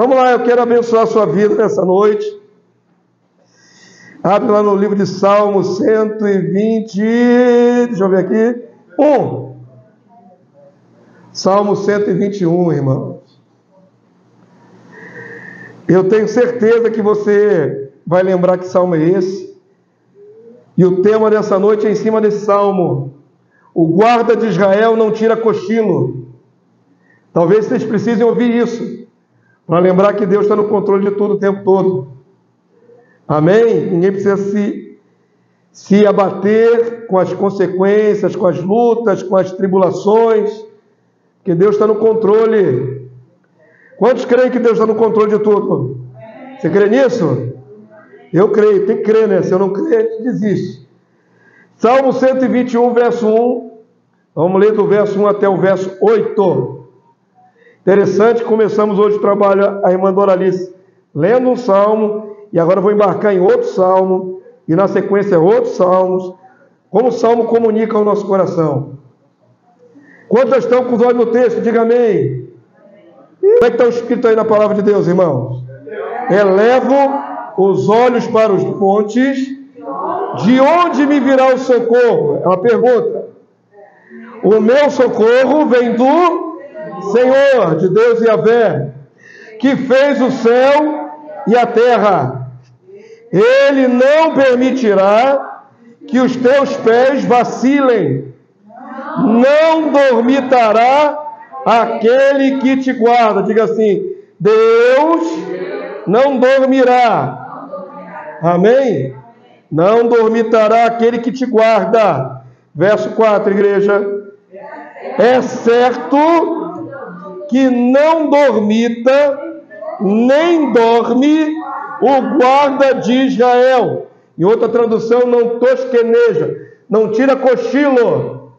Vamos lá, eu quero abençoar a sua vida nessa noite. Abre lá no livro de Salmos 120, deixa eu ver aqui, 1. Salmo 121, irmãos. Eu tenho certeza que você vai lembrar que salmo é esse. E o tema dessa noite é em cima desse salmo. O guarda de Israel não tira cochilo. Talvez vocês precisem ouvir isso, para lembrar que Deus está no controle de tudo o tempo todo. Amém? Ninguém precisa se abater com as consequências, com as lutas, com as tribulações, porque Deus está no controle. Quantos creem que Deus está no controle de tudo? Você crê nisso? Eu creio, tem que crer, né? Se eu não crer, desiste. Salmo 121, verso 1. Vamos ler do verso 1 até o verso 8. Interessante, começamos hoje o trabalho, a irmã Doralice lendo um salmo, e agora vou embarcar em outro salmo, e na sequência outros salmos, como o salmo comunica ao nosso coração. Quantos estão com os olhos no texto? Diga amém. Como é que está o escrito aí na palavra de Deus, irmãos? Elevo os olhos para os montes, de onde me virá o socorro? É uma pergunta. O meu socorro vem do Senhor, de Deus Yahvé, que fez o céu e a terra. Ele não permitirá que os teus pés vacilem. Não dormitará aquele que te guarda. Diga assim: Deus não dormirá. Amém? Não dormitará aquele que te guarda. Verso 4, igreja. É certo que não dormita, nem dorme o guarda de Israel. Em outra tradução, não tosqueneja, não tira cochilo.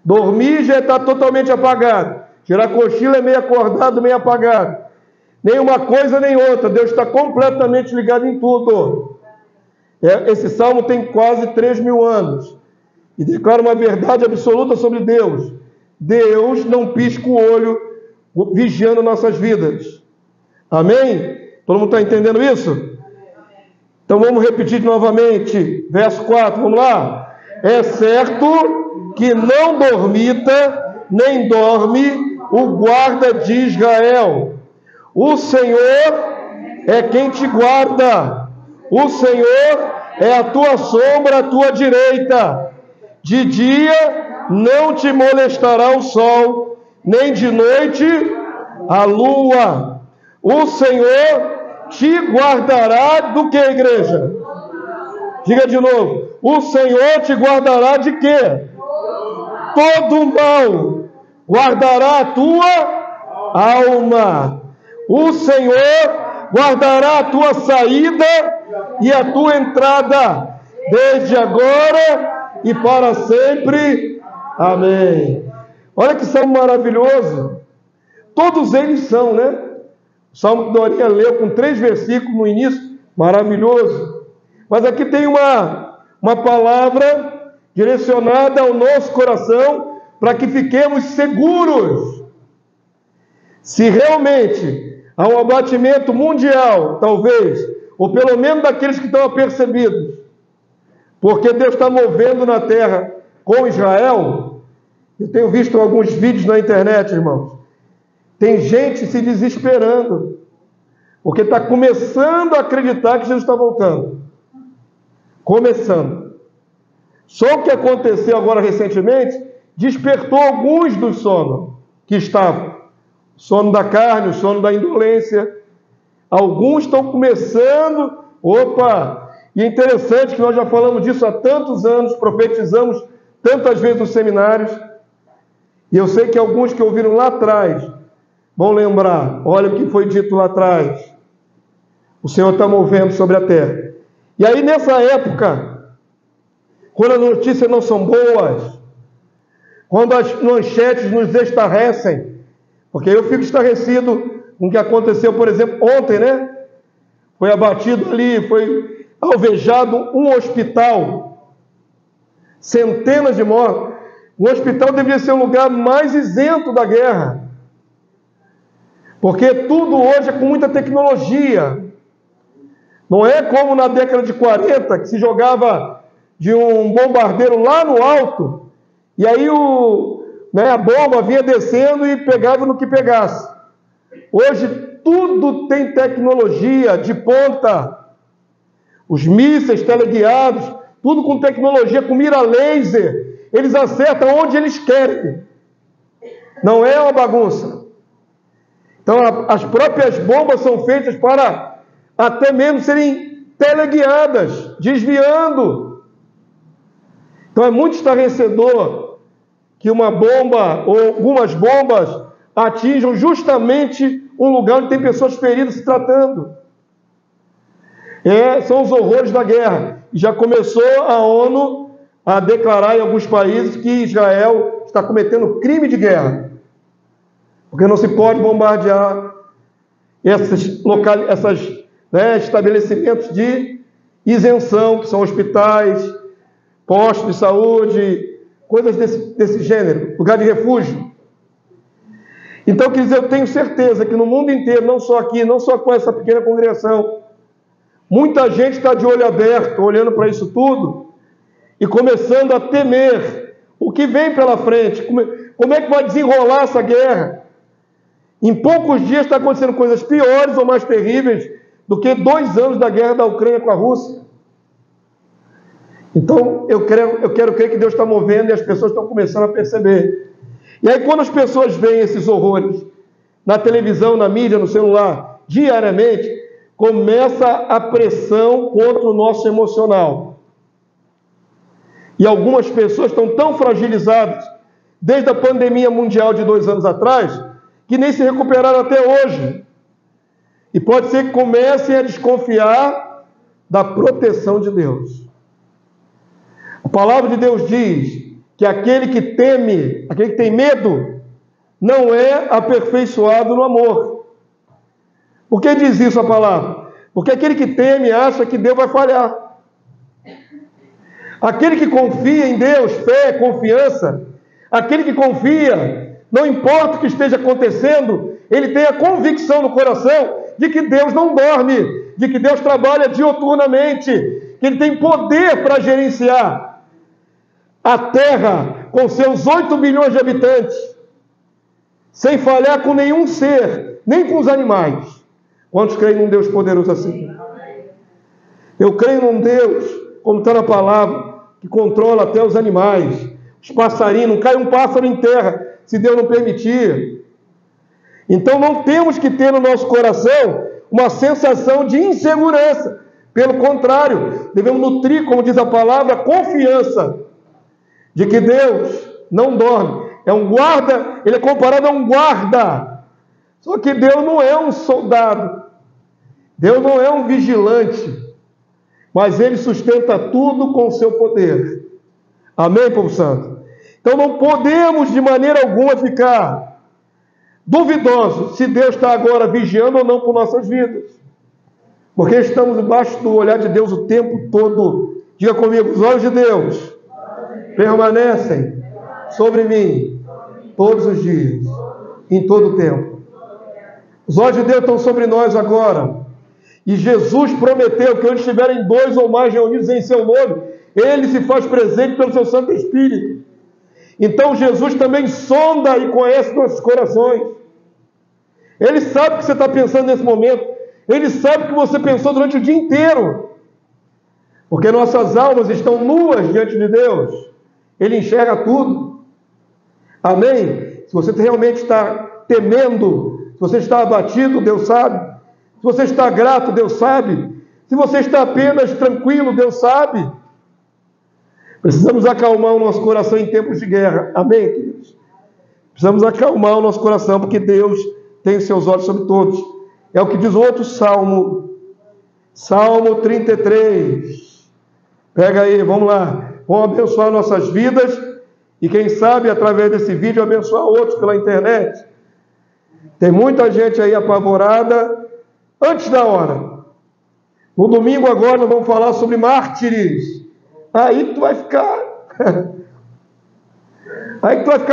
Dormir já está totalmente apagado. Tirar cochilo é meio acordado, meio apagado. Nem uma coisa nem outra. Deus está completamente ligado em tudo. Esse salmo tem quase 3.000 anos. E declara uma verdade absoluta sobre Deus. Deus não pisca o olho vigiando nossas vidas. Amém? Todo mundo está entendendo isso? Então vamos repetir novamente. Verso 4, vamos lá. É certo que não dormita, nem dorme o guarda de Israel. O Senhor é quem te guarda. O Senhor é a tua sombra, a tua direita. De dia não te molestará o sol, nem de noite a lua. O Senhor te guardará do que, igreja? Diga de novo. O Senhor te guardará de quê? Todo mal. Guardará a tua alma. O Senhor guardará a tua saída e a tua entrada, desde agora e para sempre. Amém. Olha que salmo maravilhoso. Todos eles são, né? O salmo que Dorinha leu com 3 versículos no início, maravilhoso. Mas aqui tem uma palavra direcionada ao nosso coração para que fiquemos seguros. Se realmente há um abatimento mundial, talvez, ou pelo menos daqueles que estão apercebidos, porque Deus está movendo na terra com Israel. Eu tenho visto alguns vídeos na internet, irmãos. Tem gente se desesperando, porque está começando a acreditar que Jesus está voltando. Começando. Só o que aconteceu agora recentemente despertou alguns do sono que estavam. O sono da carne, o sono da indolência. Alguns estão começando. Opa! E é interessante que nós já falamos disso há tantos anos, profetizamos tantas vezes nos seminários. E eu sei que alguns que ouviram lá atrás vão lembrar. Olha o que foi dito lá atrás. O Senhor está movendo sobre a terra. E aí nessa época, quando as notícias não são boas, quando as manchetes nos estarrecem, porque eu fico estarrecido com o que aconteceu, por exemplo, ontem, né? Foi abatido ali, foi alvejado um hospital, centenas de mortos. O hospital deveria ser o lugar mais isento da guerra. Porque tudo hoje é com muita tecnologia. Não é como na década de 40, que se jogava de um bombardeiro lá no alto, e aí a bomba vinha descendo e pegava no que pegasse. Hoje tudo tem tecnologia de ponta. Os mísseis teleguiados, tudo com tecnologia, com mira laser. Eles acertam onde eles querem. Não é uma bagunça. Então as próprias bombas são feitas para até mesmo serem teleguiadas, desviando. Então é muito estarrecedor que uma bomba ou algumas bombas atinjam justamente um lugar onde tem pessoas feridas se tratando. São os horrores da guerra. Já começou a ONU a declarar em alguns países que Israel está cometendo crime de guerra. Porque não se pode bombardear esses estabelecimentos de isenção, que são hospitais, postos de saúde, coisas desse gênero, lugar de refúgio. Então, quer dizer, eu tenho certeza que no mundo inteiro, não só aqui, não só com essa pequena congregação, muita gente está de olho aberto, olhando para isso tudo e começando a temer o que vem pela frente. Como é que vai desenrolar essa guerra? Em poucos dias está acontecendo coisas piores ou mais terríveis do que 2 anos da guerra da Ucrânia com a Rússia. Então, eu quero crer que Deus está movendo e as pessoas estão começando a perceber. E aí, quando as pessoas veem esses horrores na televisão, na mídia, no celular, diariamente, começa a pressão contra o nosso emocional. E algumas pessoas estão tão fragilizadas, desde a pandemia mundial de 2 anos atrás, que nem se recuperaram até hoje. E pode ser que comecem a desconfiar da proteção de Deus. A palavra de Deus diz que aquele que teme, aquele que tem medo, não é aperfeiçoado no amor. Por que diz isso a palavra? Porque aquele que teme acha que Deus vai falhar. Aquele que confia em Deus, fé, confiança, aquele que confia, não importa o que esteja acontecendo, ele tem a convicção no coração de que Deus não dorme, de que Deus trabalha dioturnamente, que Ele tem poder para gerenciar a terra com seus 8 bilhões de habitantes, sem falhar com nenhum ser, nem com os animais. Quantos creem num Deus poderoso assim? Eu creio num Deus, como está na palavra, que controla até os animais, os passarinhos, não cai um pássaro em terra, se Deus não permitir. Então não temos que ter no nosso coração uma sensação de insegurança. Pelo contrário, devemos nutrir, como diz a palavra, a confiança de que Deus não dorme. É um guarda, ele é comparado a um guarda. Só que Deus não é um soldado. Deus não é um vigilante. Mas Ele sustenta tudo com o seu poder. Amém, povo santo? Então não podemos de maneira alguma ficar duvidosos se Deus está agora vigiando ou não por nossas vidas. Porque estamos debaixo do olhar de Deus o tempo todo. Diga comigo, os olhos de Deus permanecem sobre mim todos os dias, em todo o tempo. Os olhos de Deus estão sobre nós agora. E Jesus prometeu que onde estiverem 2 ou mais reunidos em seu nome, Ele se faz presente pelo seu Santo Espírito. Então Jesus também sonda e conhece nossos corações. Ele sabe o que você está pensando nesse momento. Ele sabe o que você pensou durante o dia inteiro. Porque nossas almas estão nuas diante de Deus. Ele enxerga tudo. Amém? Se você realmente está temendo, se você está abatido, Deus sabe. Se você está grato, Deus sabe. Se você está apenas tranquilo, Deus sabe. Precisamos acalmar o nosso coração em tempos de guerra. Amém, queridos? Precisamos acalmar o nosso coração, porque Deus tem os seus olhos sobre todos. É o que diz o outro Salmo. Salmo 33. Pega aí, vamos lá. Vamos abençoar nossas vidas. E quem sabe, através desse vídeo, abençoar outros pela internet. Tem muita gente aí apavorada antes da hora. No domingo agora nós vamos falar sobre mártires. Aí tu vai ficar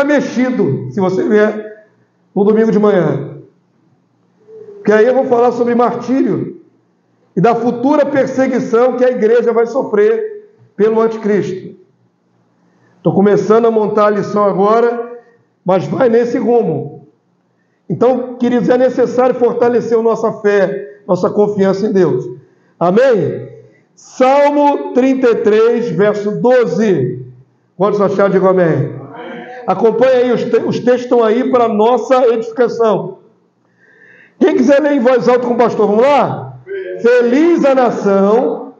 mexido se você vier no domingo de manhã. Porque aí eu vou falar sobre martírio e da futura perseguição que a igreja vai sofrer pelo anticristo. Estou começando a montar a lição agora, mas vai nesse rumo. Então, queridos, é necessário fortalecer a nossa fé, nossa confiança em Deus. Amém? Salmo 33, verso 12. Quantos acharam? Digam amém. Acompanhe aí, os textos estão aí para nossa edificação. Quem quiser ler em voz alta com o pastor, vamos lá? Feliz a nação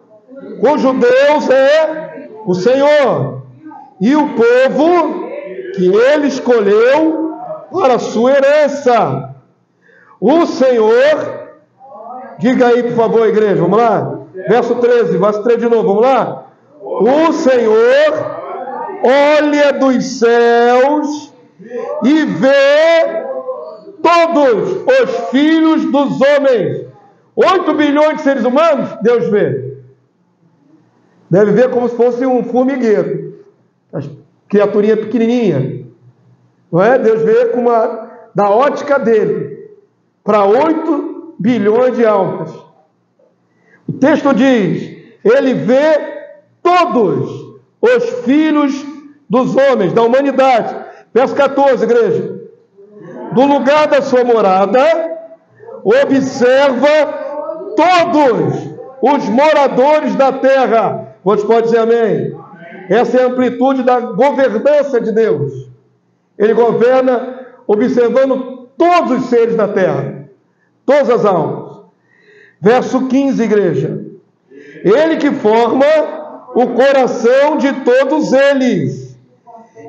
cujo Deus é o Senhor, e o povo que ele escolheu para a sua herança. O Senhor, diga aí por favor, igreja, vamos lá? Verso 13, verso 13 de novo, vamos lá? O Senhor olha dos céus e vê todos os filhos dos homens. 8 bilhões de seres humanos, Deus vê. Deve ver como se fosse um formigueiro, as criaturinha pequenininha, não é? Deus vê com da ótica dele para 8 bilhões de almas. O texto diz: ele vê todos os filhos dos homens, da humanidade. Verso 14, igreja. Do lugar da sua morada, observa todos os moradores da terra. Quantos podem dizer amém? Essa é a amplitude da governança de Deus. Ele governa observando todos os seres da terra, todas as almas. Verso 15, igreja. Ele que forma o coração de todos eles,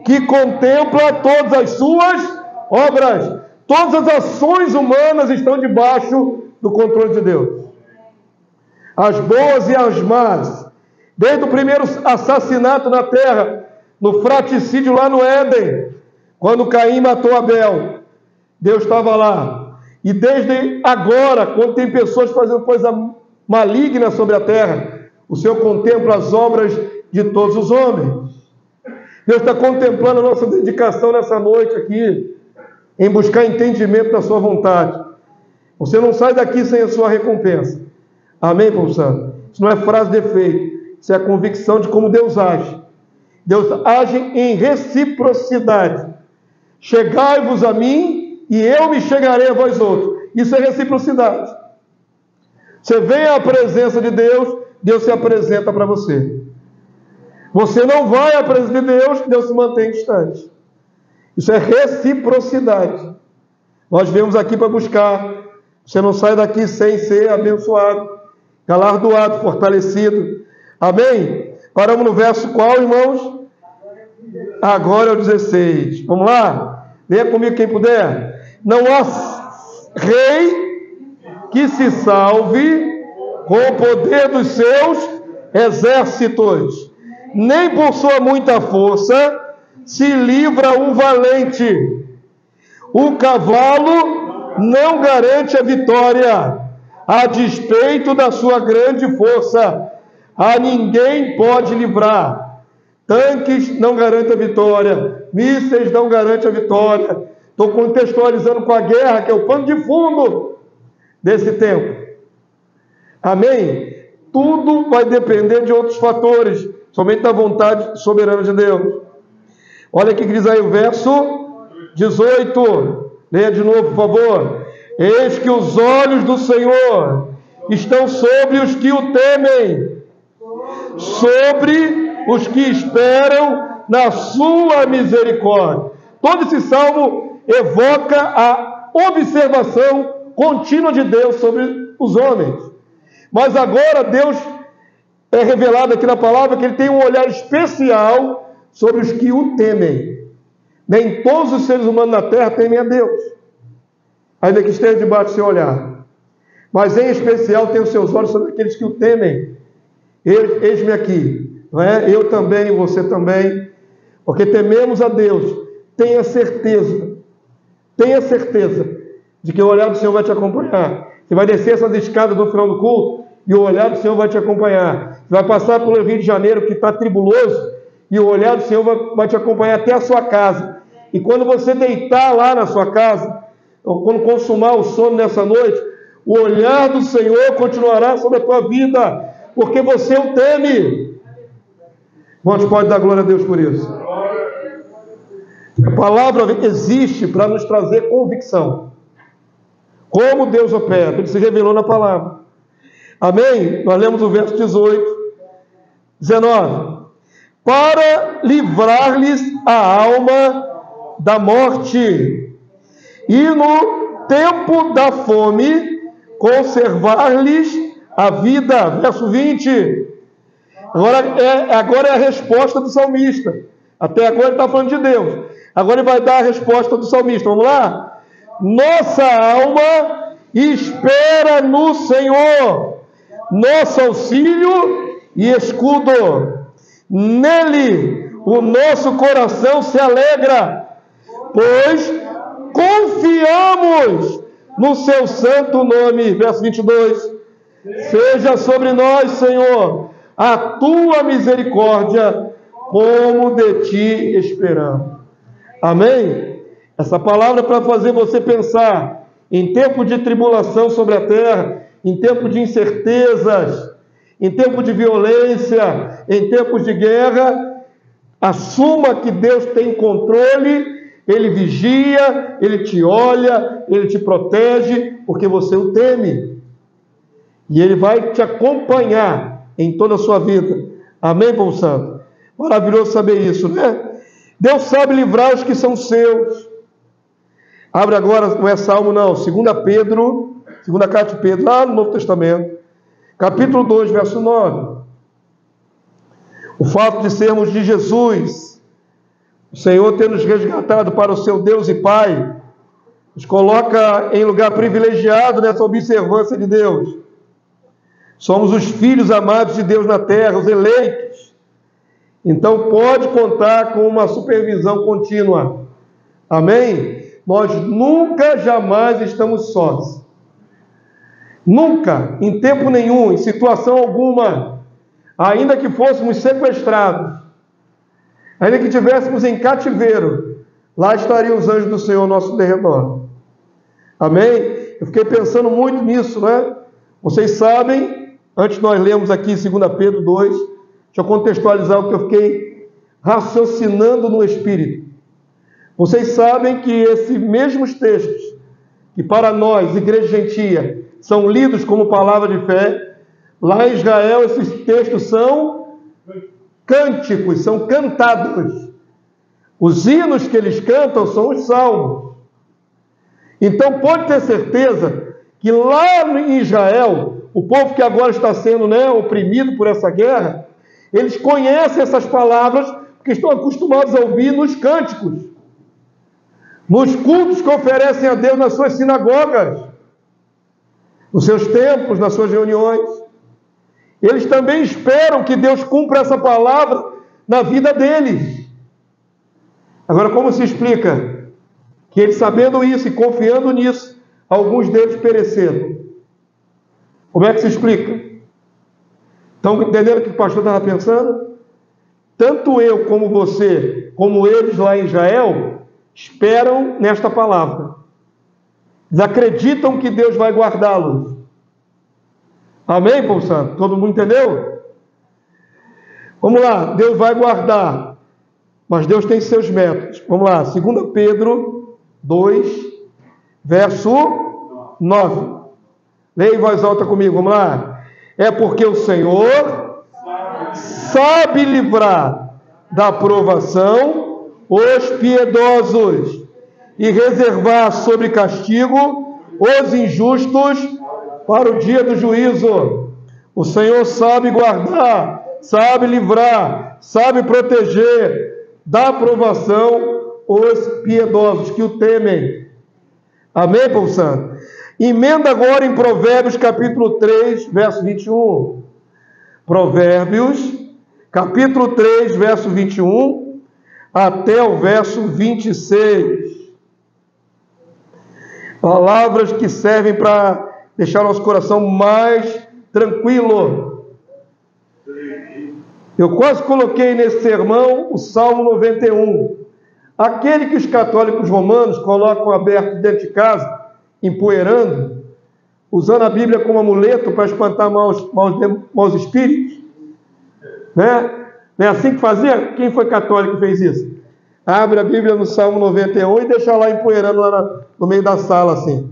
que contempla todas as suas obras. Todas as ações humanas estão debaixo do controle de Deus. As boas e as más. Desde o primeiro assassinato na terra, no fratricídio lá no Éden, quando Caim matou Abel, Deus estava lá. E desde agora, quando tem pessoas fazendo coisa maligna sobre a terra, o Senhor contempla as obras de todos os homens. Deus está contemplando a nossa dedicação nessa noite aqui, em buscar entendimento da sua vontade. Você não sai daqui sem a sua recompensa. Amém, povo santo? Isso não é frase de efeito. Isso é a convicção de como Deus age. Deus age em reciprocidade. Chegai-vos a mim e eu me chegarei a vós outros. Isso é reciprocidade. Você vem à presença de Deus, Deus se apresenta para você. Você não vai à presença de Deus, Deus se mantém distante. Isso é reciprocidade. Nós viemos aqui para buscar. Você não sai daqui sem ser abençoado, galardoado, fortalecido. Amém? Paramos no verso qual, irmãos? Agora é o 16. Vamos lá? Leia comigo quem puder. Não há rei que se salve com o poder dos seus exércitos, nem por sua muita força se livra o valente. O cavalo não garante a vitória, a despeito da sua grande força. A ninguém pode livrar. Tanques não garantem a vitória, mísseis não garantem a vitória. Estou contextualizando com a guerra, que é o pano de fundo desse tempo. Amém? Tudo vai depender de outros fatores, somente da vontade soberana de Deus. Olha o que diz aí o verso 18. Leia de novo, por favor. Eis que os olhos do Senhor estão sobre os que o temem, sobre os que esperam na sua misericórdia. Todo esse salmo evoca a observação contínua de Deus sobre os homens. Mas agora Deus é revelado aqui na palavra que ele tem um olhar especial sobre os que o temem. Nem todos os seres humanos na terra temem a Deus, ainda que esteja debaixo do seu olhar. Mas em especial tem os seus olhos sobre aqueles que o temem. Eis-me aqui, não é? Eu também, você também, porque tememos a Deus. Tenha certeza de que o olhar do Senhor vai te acompanhar. Você vai descer essas escadas no final do culto e o olhar do Senhor vai te acompanhar. Você vai passar pelo Rio de Janeiro, que está tribuloso, e o olhar do Senhor vai te acompanhar até a sua casa. E quando você deitar lá na sua casa, ou quando consumar o sono nessa noite, O olhar do Senhor continuará sobre a tua vida, porque você o teme. Quantos podem dar glória a Deus por isso? A palavra existe para nos trazer convicção. Como Deus opera, Ele se revelou na palavra. Amém? Nós lemos o verso 18, 19. Para livrar-lhes a alma da morte, e no tempo da fome, conservar-lhes a vida. Verso 20. Agora é a resposta do salmista. Até agora ele está falando de Deus. Agora ele vai dar a resposta do salmista. Vamos lá? Nossa alma espera no Senhor, nosso auxílio e escudo. Nele o nosso coração se alegra, pois confiamos no seu santo nome. Verso 22. Seja sobre nós, Senhor, a tua misericórdia, como de ti esperamos. Amém? Essa palavra é para fazer você pensar em tempo de tribulação sobre a terra, em tempo de incertezas, em tempo de violência, em tempos de guerra. Assuma que Deus tem controle, Ele vigia, Ele te olha, Ele te protege, porque você o teme. E Ele vai te acompanhar em toda a sua vida. Amém, povo santo? Maravilhoso saber isso, né? Deus sabe livrar os que são seus. Abre agora, não é Salmo não, 2 Pedro, segunda carta de Pedro, lá no Novo Testamento, capítulo 2, verso 9. O fato de sermos de Jesus, o Senhor ter nos resgatado para o seu Deus e Pai, nos coloca em lugar privilegiado nessa observância de Deus. Somos os filhos amados de Deus na terra, os eleitos. Então pode contar com uma supervisão contínua. Amém? Nós nunca, jamais estamos sós. Nunca, em tempo nenhum, em situação alguma, ainda que fôssemos sequestrados, ainda que estivéssemos em cativeiro, lá estariam os anjos do Senhor ao nosso derredor. Amém? Eu fiquei pensando muito nisso, né? Vocês sabem, antes nós lemos aqui em 2 Pedro 2, deixa eu contextualizar o que eu fiquei raciocinando no Espírito. Vocês sabem que esses mesmos textos, que para nós, Igreja Gentia, são lidos como palavra de fé, lá em Israel esses textos são cânticos, são cantados. Os hinos que eles cantam são os salmos. Então pode ter certeza que lá em Israel, o povo que agora está sendo oprimido por essa guerra, eles conhecem essas palavras porque estão acostumados a ouvir nos cânticos, nos cultos que oferecem a Deus nas suas sinagogas, nos seus templos, nas suas reuniões. Eles também esperam que Deus cumpra essa palavra na vida deles. Agora, como se explica que eles, sabendo isso e confiando nisso, alguns deles pereceram? Como é que se explica? Estão entendendo o que o pastor estava pensando? Tanto eu como você, como eles lá em Israel, esperam nesta palavra. Eles acreditam que Deus vai guardá-los. Amém, povo santo? Todo mundo entendeu? Vamos lá, Deus vai guardar, mas Deus tem seus métodos. Vamos lá, 2 Pedro 2, verso 9. Leia em voz alta comigo, vamos lá. É porque o Senhor sabe livrar da provação os piedosos e reservar sob castigo os injustos para o dia do juízo. O Senhor sabe guardar, sabe livrar, sabe proteger da provação os piedosos que o temem. Amém, povo santo? Emenda agora em Provérbios capítulo 3, verso 21. Provérbios capítulo 3, verso 21 até o verso 26. Palavras que servem para deixar nosso coração mais tranquilo. Eu quase coloquei nesse sermão o Salmo 91. Aquele que os católicos romanos colocam aberto dentro de casa, empoeirando, usando a Bíblia como amuleto para espantar maus espíritos, né? Não é assim que fazia? Quem foi católico que fez isso? Abre a Bíblia no Salmo 91 e deixa lá empoeirando lá no meio da sala, assim,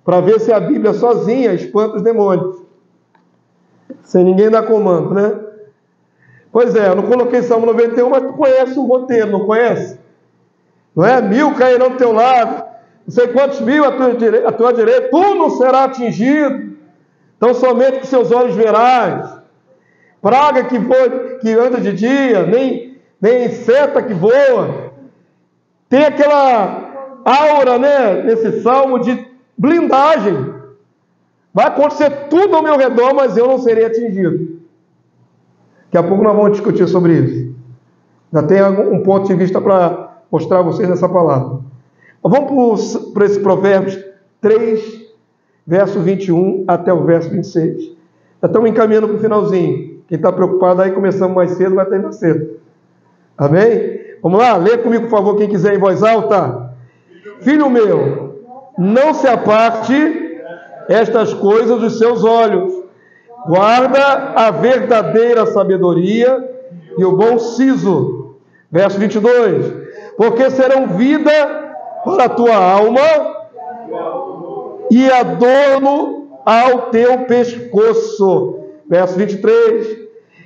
para ver se a Bíblia sozinha espanta os demônios, sem ninguém dar comando, né? Pois é, eu não coloquei Salmo 91, mas tu conhece o roteiro, não conhece? Não é? 1000 cairão do teu lado, não sei quantos mil à tua direita, tu não será atingido, então somente com seus olhos verás. Praga que anda de dia, nem seta que voa. Tem aquela aura, né, nesse salmo de blindagem. Vai acontecer tudo ao meu redor, mas eu não serei atingido. Daqui a pouco nós vamos discutir sobre isso. Já tem um ponto de vista para mostrar a vocês nessa palavra. Vamos para esse Provérbios 3, verso 21 até o verso 26. Já estamos encaminhando para o finalzinho. Quem está preocupado aí, começamos mais cedo, vai terminar cedo. Amém? Vamos lá, lê comigo, por favor, quem quiser em voz alta. Filho meu, não se aparte estas coisas dos seus olhos. Guarda a verdadeira sabedoria e o bom siso. Verso 22. Porque serão vida para a tua alma e adorno ao teu pescoço. Verso 23.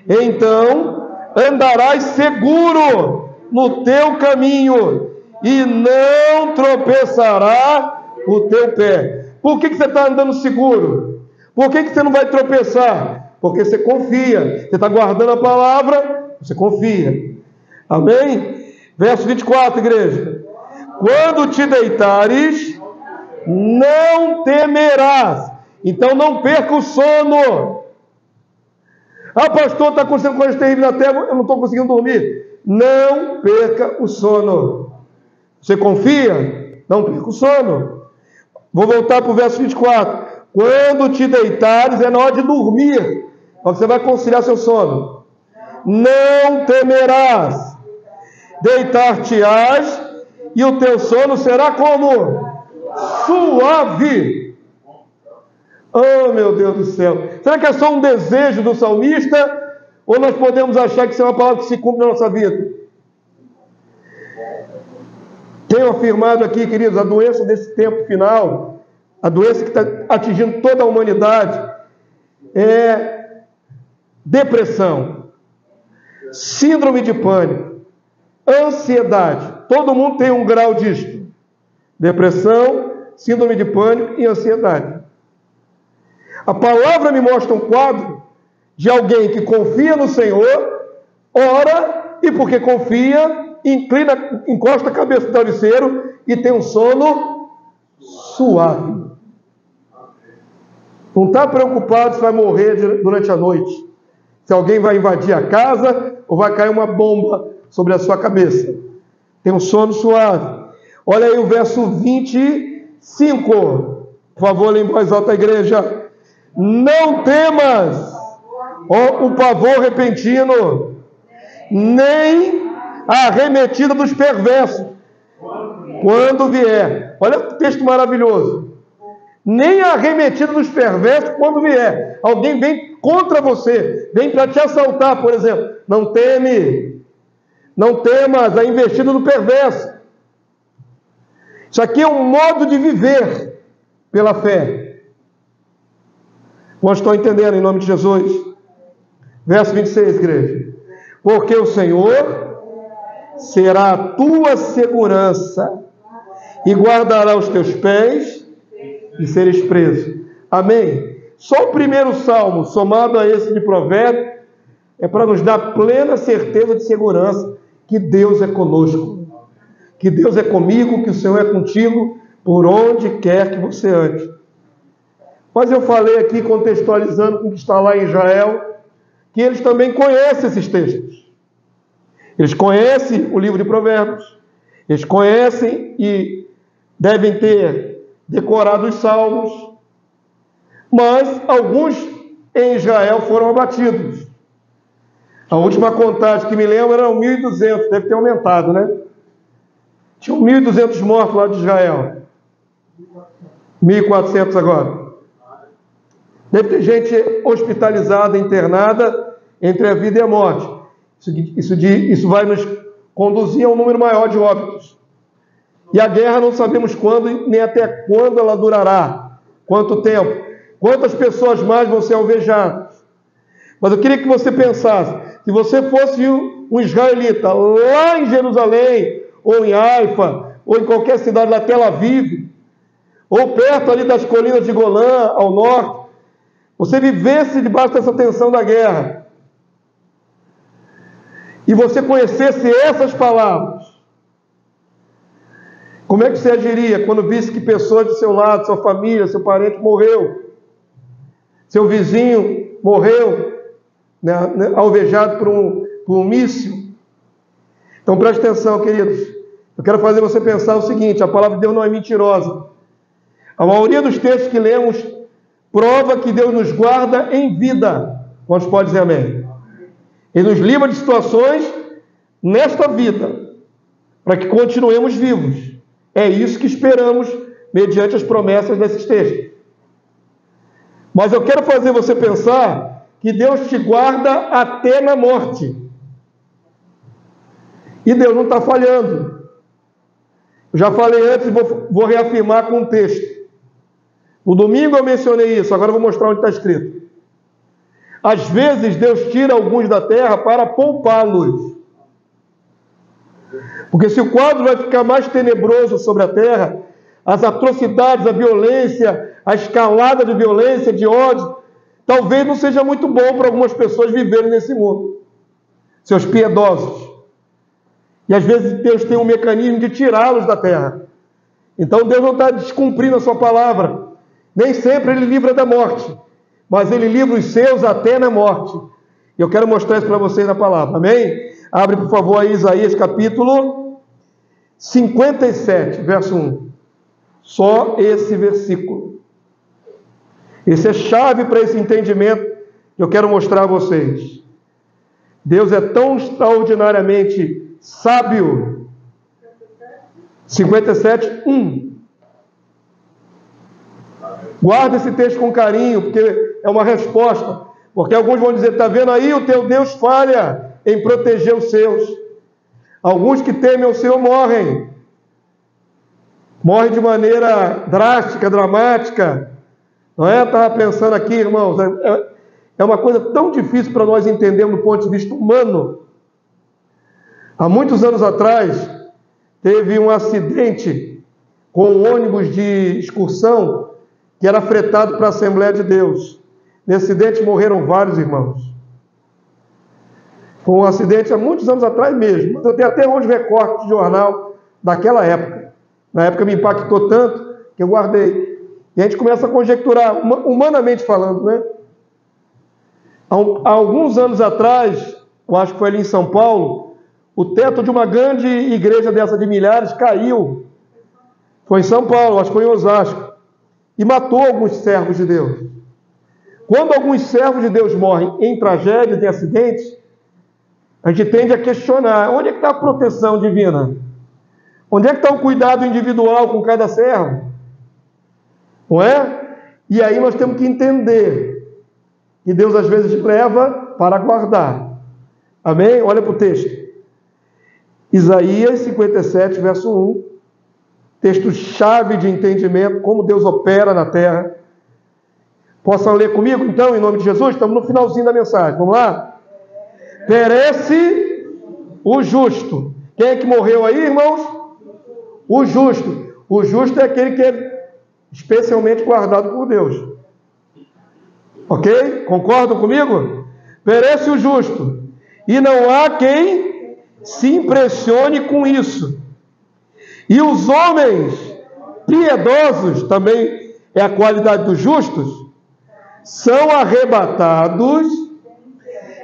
Então andarás seguro no teu caminho e não tropeçará o teu pé. Por que você está andando seguro? Por que você não vai tropeçar? Porque você confia. Você está guardando a palavra, você confia. Amém? Verso 24, igreja. Quando te deitares, não temerás. Então não perca o sono. Ah, pastor, está acontecendo coisas terríveis na terra, eu não estou conseguindo dormir. Não perca o sono. Você confia? Não perca o sono. Vou voltar para o verso 24. Quando te deitares, é na hora de dormir. Você vai conciliar seu sono. Não temerás. Deitar-te-ás e o teu sono será como? Suave. Oh, meu Deus do céu. Será que é só um desejo do salmista? Ou nós podemos achar que isso é uma palavra que se cumpre na nossa vida? Tenho afirmado aqui, queridos, a doença desse tempo final, a doença que está atingindo toda a humanidade, é depressão, síndrome de pânico, ansiedade. Todo mundo tem um grau disto. Depressão, síndrome de pânico e ansiedade. A palavra me mostra um quadro de alguém que confia no Senhor, ora, e porque confia, encosta a cabeça no travesseiro e tem um sono suave. Não está preocupado se vai morrer durante a noite, se alguém vai invadir a casa ou vai cair uma bomba sobre a sua cabeça. Tem um sono suave. Olha aí o verso 25. Por favor, lê em voz alta a igreja. Não temas o pavor repentino, nem a arremetida dos perversos, quando vier. Olha que texto maravilhoso. Nem a arremetida dos perversos quando vier. Alguém vem contra você, vem para te assaltar, por exemplo. Não temas a investida do perverso. Isso aqui é um modo de viver pela fé. Nós estamos entendendo em nome de Jesus? Verso 26, igreja. Porque o Senhor será a tua segurança e guardará os teus pés de seres preso. Amém? Só o primeiro salmo, somado a esse de Provérbios, é para nos dar plena certeza de segurança que Deus é conosco, que Deus é comigo, que o Senhor é contigo, por onde quer que você ande. Mas eu falei aqui, contextualizando com o que está lá em Israel, que eles também conhecem esses textos. Eles conhecem o livro de Provérbios. Eles conhecem e devem ter decorado os salmos. Mas alguns em Israel foram abatidos. A última contagem que me lembro eram 1.200, deve ter aumentado, né? Tinham 1.200 mortos lá de Israel. 1.400 agora. Deve ter gente hospitalizada, internada entre a vida e a morte. Isso vai nos conduzir a um número maior de óbitos. E a guerra não sabemos quando, nem até quando ela durará. Quanto tempo. Quantas pessoas mais vão ser alvejadas. Mas eu queria que você pensasse, se você fosse um israelita lá em Jerusalém, ou em Haifa, ou em qualquer cidade da Tel Aviv, ou perto ali das colinas de Golã, ao norte, você vivesse debaixo dessa tensão da guerra, e você conhecesse essas palavras, como é que você agiria quando visse que pessoas do seu lado, sua família, seu parente morreu, seu vizinho morreu, né, alvejado por um míssil? Então preste atenção, queridos. Eu quero fazer você pensar o seguinte: a palavra de Deus não é mentirosa. A maioria dos textos que lemos prova que Deus nos guarda em vida. Quantos podem dizer amém? Ele nos livra de situações nesta vida, para que continuemos vivos. É isso que esperamos, mediante as promessas desses textos. Mas eu quero fazer você pensar que Deus te guarda até na morte. E Deus não está falhando. Eu já falei antes e vou reafirmar com um texto. No domingo eu mencionei isso, agora eu vou mostrar onde está escrito. Às vezes Deus tira alguns da terra para poupá-los. Porque se o quadro vai ficar mais tenebroso sobre a terra, as atrocidades, a violência, a escalada de violência, de ódio, talvez não seja muito bom para algumas pessoas viverem nesse mundo. Seus piedosos. E às vezes Deus tem um mecanismo de tirá-los da terra. Então Deus não está descumprindo a sua palavra. Nem sempre Ele livra da morte, mas Ele livra os seus até na morte. E eu quero mostrar isso para vocês na palavra. Amém? Abre, por favor, aí Isaías capítulo 57, verso 1. Só esse versículo. Esse é chave para esse entendimento que eu quero mostrar a vocês. Deus é tão extraordinariamente sábio. 57, 1. Guarda esse texto com carinho, porque é uma resposta. Porque alguns vão dizer: está vendo aí, o teu Deus falha em proteger os seus. Alguns que temem o Senhor morrem. Morrem de maneira drástica, dramática. Não é? Eu estava pensando aqui, irmãos, é uma coisa tão difícil para nós entendermos do ponto de vista humano. Há muitos anos atrás, teve um acidente com um ônibus de excursão que era fretado para a Assembleia de Deus. Nesse acidente morreram vários irmãos. Foi um acidente há muitos anos atrás mesmo. Eu tenho até uns recortes de jornal daquela época. Na época me impactou tanto que eu guardei. E a gente começa a conjecturar, humanamente falando, né? Há alguns anos atrás, eu acho que foi ali em São Paulo, o teto de uma grande igreja dessa de milhares caiu. Foi em São Paulo, acho que foi em Osasco. E matou alguns servos de Deus. Quando alguns servos de Deus morrem em tragédias, em acidentes, a gente tende a questionar: onde é que está a proteção divina? Onde é que está o cuidado individual com cada servo? Não é? E aí nós temos que entender que Deus às vezes leva para guardar. Amém? Olha para o texto. Isaías 57, verso 1. Texto-chave de entendimento, como Deus opera na terra. Possam ler comigo, então, em nome de Jesus? Estamos no finalzinho da mensagem. Vamos lá? Perece o justo. Quem é que morreu aí, irmãos? O justo. O justo é aquele que é especialmente guardado por Deus. Ok? Concordam comigo? Perece o justo. E não há quem se impressione com isso. E os homens piedosos, também é a qualidade dos justos, são arrebatados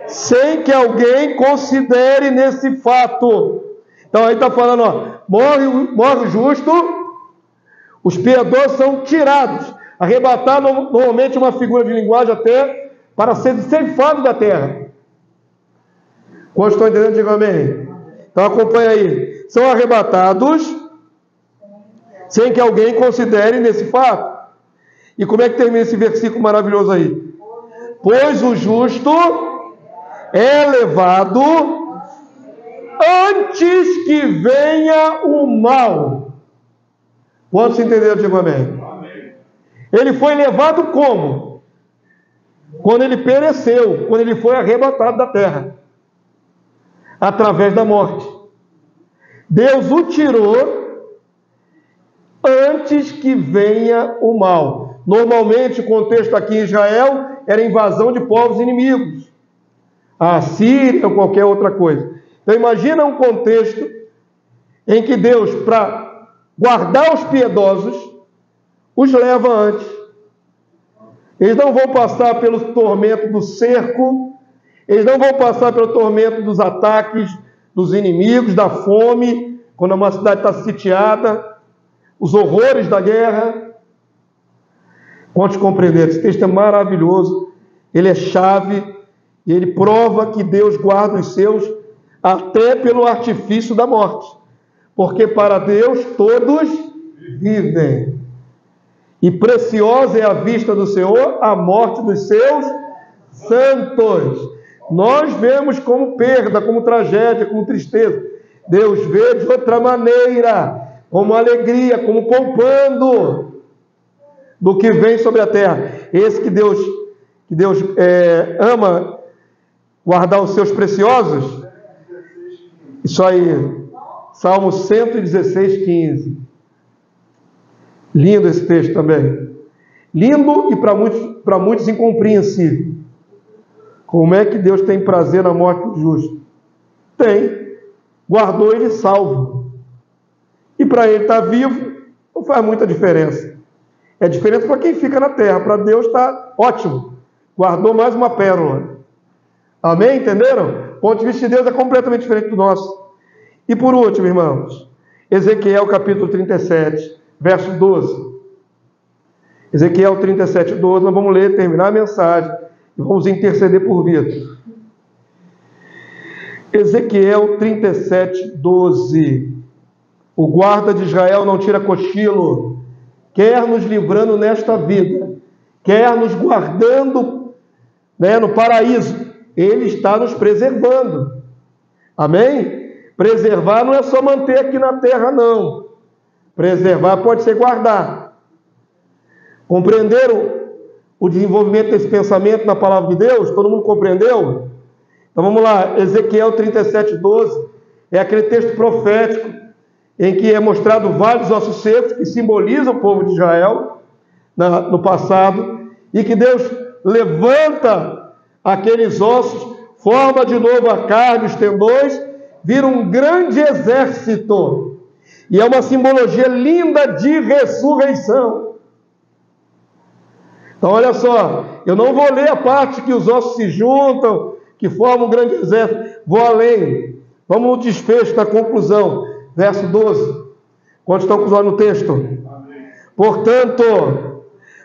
sem que alguém considere nesse fato. Então aí está falando, ó, morre o justo, os piedosos são tirados. Arrebatar normalmente é uma figura de linguagem até para ser ceifado da terra. Quantos estão entendendo? Diga amém. Então acompanha aí. São arrebatados sem que alguém considere nesse fato. E como é que termina esse versículo maravilhoso aí? Pois o justo é levado antes que venha o mal. Quantos entenderam? Digo amém. Ele foi levado como? Quando ele pereceu, quando ele foi arrebatado da terra, através da morte. Deus o tirou antes que venha o mal. Normalmente o contexto aqui em Israel era invasão de povos inimigos, a Síria ou qualquer outra coisa. Então imagina um contexto em que Deus, para guardar os piedosos, os leva antes. Eles não vão passar pelo tormento do cerco, eles não vão passar pelo tormento dos ataques dos inimigos, da fome, quando uma cidade está sitiada, os horrores da guerra. Quantos compreenderam? Esse texto é maravilhoso, ele é chave, e ele prova que Deus guarda os seus até pelo artifício da morte, porque para Deus todos vivem. E preciosa é a vista do Senhor a morte dos seus santos. Nós vemos como perda, como tragédia, como tristeza. Deus vê de outra maneira, como alegria, como poupando do que vem sobre a terra. Esse que Deus ama guardar os seus preciosos. Isso aí, Salmo 116, 15. Lindo esse texto também. Lindo e para muitos incompreensível. Como é que Deus tem prazer na morte do justo? Tem. Guardou ele salvo. E para ele estar vivo, não faz muita diferença. É diferença para quem fica na terra. Para Deus está ótimo. Guardou mais uma pérola. Amém? Entenderam? O ponto de vista de Deus é completamente diferente do nosso. E por último, irmãos, Ezequiel capítulo 37, verso 12. Ezequiel 37, 12. Nós vamos ler, terminar a mensagem e vamos interceder por Vitor. Ezequiel 37, 12. O guarda de Israel não tira cochilo, quer nos livrando nesta vida, quer nos guardando, no paraíso. Ele está nos preservando. Amém? Preservar não é só manter aqui na terra, não. Preservar pode ser guardar. Compreenderam o desenvolvimento desse pensamento na palavra de Deus? Todo mundo compreendeu? Então vamos lá, Ezequiel 37, 12. É aquele texto profético em que é mostrado vários ossos secos que simbolizam o povo de Israel no passado, e que Deus levanta aqueles ossos, forma de novo a carne, os tendões, vira um grande exército. E é uma simbologia linda de ressurreição. Então olha só, eu não vou ler a parte que os ossos se juntam, que formam um grande exército. Vou além. Vamos no desfecho, na conclusão. Verso 12. Quantos estão com os olhos no texto? Amém. Portanto,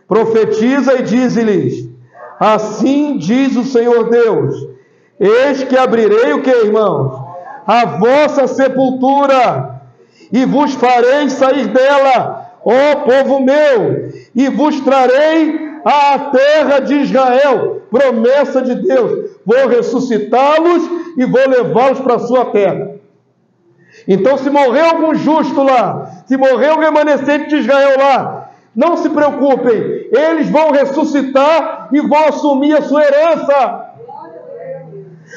profetiza e dize-lhes: assim diz o Senhor Deus: eis que abrirei o que, irmãos? A vossa sepultura, e vos farei sair dela, ó povo meu, e vos trarei à terra de Israel. Promessa de Deus: vou ressuscitá-los e vou levá-los para a sua terra. Então, se morrer algum justo lá, se morrer um remanescente de Israel lá, não se preocupem, eles vão ressuscitar e vão assumir a sua herança.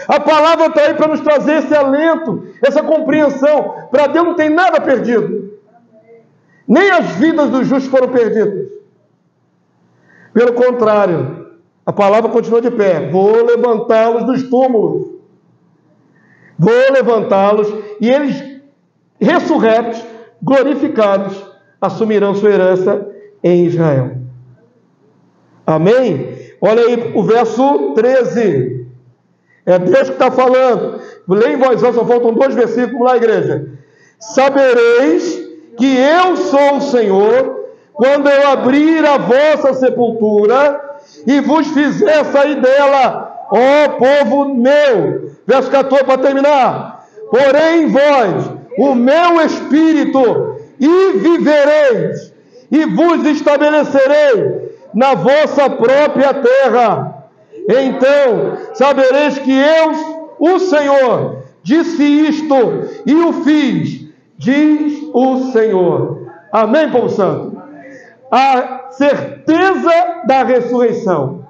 A palavra está aí para nos trazer esse alento, essa compreensão. Para Deus não tem nada perdido, nem as vidas dos justos foram perdidas. Pelo contrário, a palavra continua de pé: vou levantá-los dos túmulos, vou levantá-los, e eles, ressurretos, glorificados, assumirão sua herança em Israel. Amém? Olha aí o verso 13. É Deus que está falando. Leia em voz alta, só faltam 2 versículos. Vamos lá, igreja. Sabereis que eu sou o Senhor, quando eu abrir a vossa sepultura e vos fizer sair dela, ó povo meu. Verso 14 para terminar. Porém vós, o meu espírito, e vivereis, e vos estabelecerei na vossa própria terra. Então sabereis que eu, o Senhor, disse isto e o fiz, diz o Senhor. Amém, povo santo? A certeza da ressurreição.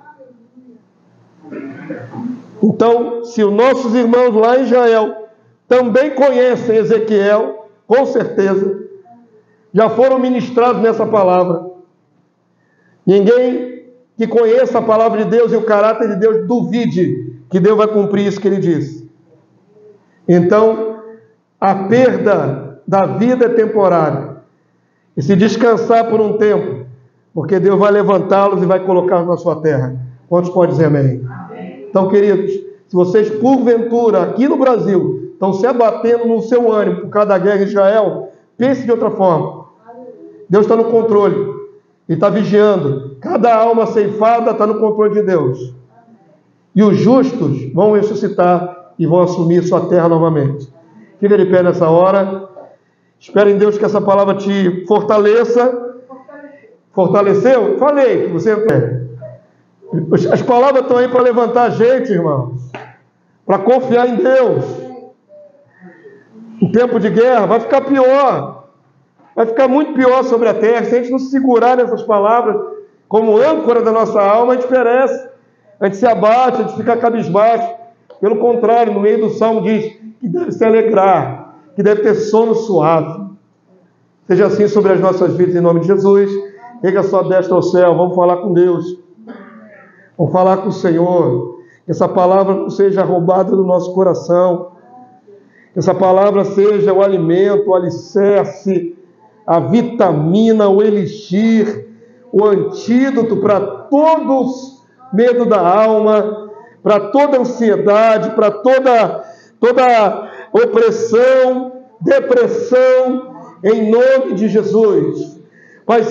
Então, se os nossos irmãos lá em Israel também conhecem Ezequiel, com certeza, já foram ministrados nessa palavra. Ninguém que conheça a palavra de Deus e o caráter de Deus duvide que Deus vai cumprir isso que ele disse. Então, a perda da vida é temporária. E se descansar por um tempo, porque Deus vai levantá-los e vai colocá-los na sua terra. Quantos podem dizer amém? Amém? Então, queridos, se vocês, porventura, aqui no Brasil, estão se abatendo no seu ânimo por causa da guerra em Israel, pense de outra forma. Deus está no controle e está vigiando. Cada alma ceifada está no controle de Deus. E os justos vão ressuscitar e vão assumir sua terra novamente. Fica de pé nessa hora. Espero em Deus que essa palavra te fortaleça. Fortaleceu? Falei que você... As palavras estão aí para levantar a gente, irmãos. Para confiar em Deus. Em tempo de guerra vai ficar pior. Vai ficar muito pior sobre a terra. Se a gente não se segurar nessas palavras como âncora da nossa alma, a gente perece. A gente se abate, a gente fica cabisbaixo. Pelo contrário, no meio do salmo diz que deve se alegrar, que deve ter sono suave. Seja assim sobre as nossas vidas, em nome de Jesus. Erga a sua destra ao céu, vamos falar com Deus. Vamos falar com o Senhor. Que essa palavra não seja roubada do nosso coração. Que essa palavra seja o alimento, o alicerce, a vitamina, o elixir, o antídoto para todos medo da alma, para toda ansiedade, para toda opressão, depressão, em nome de Jesus. Pai,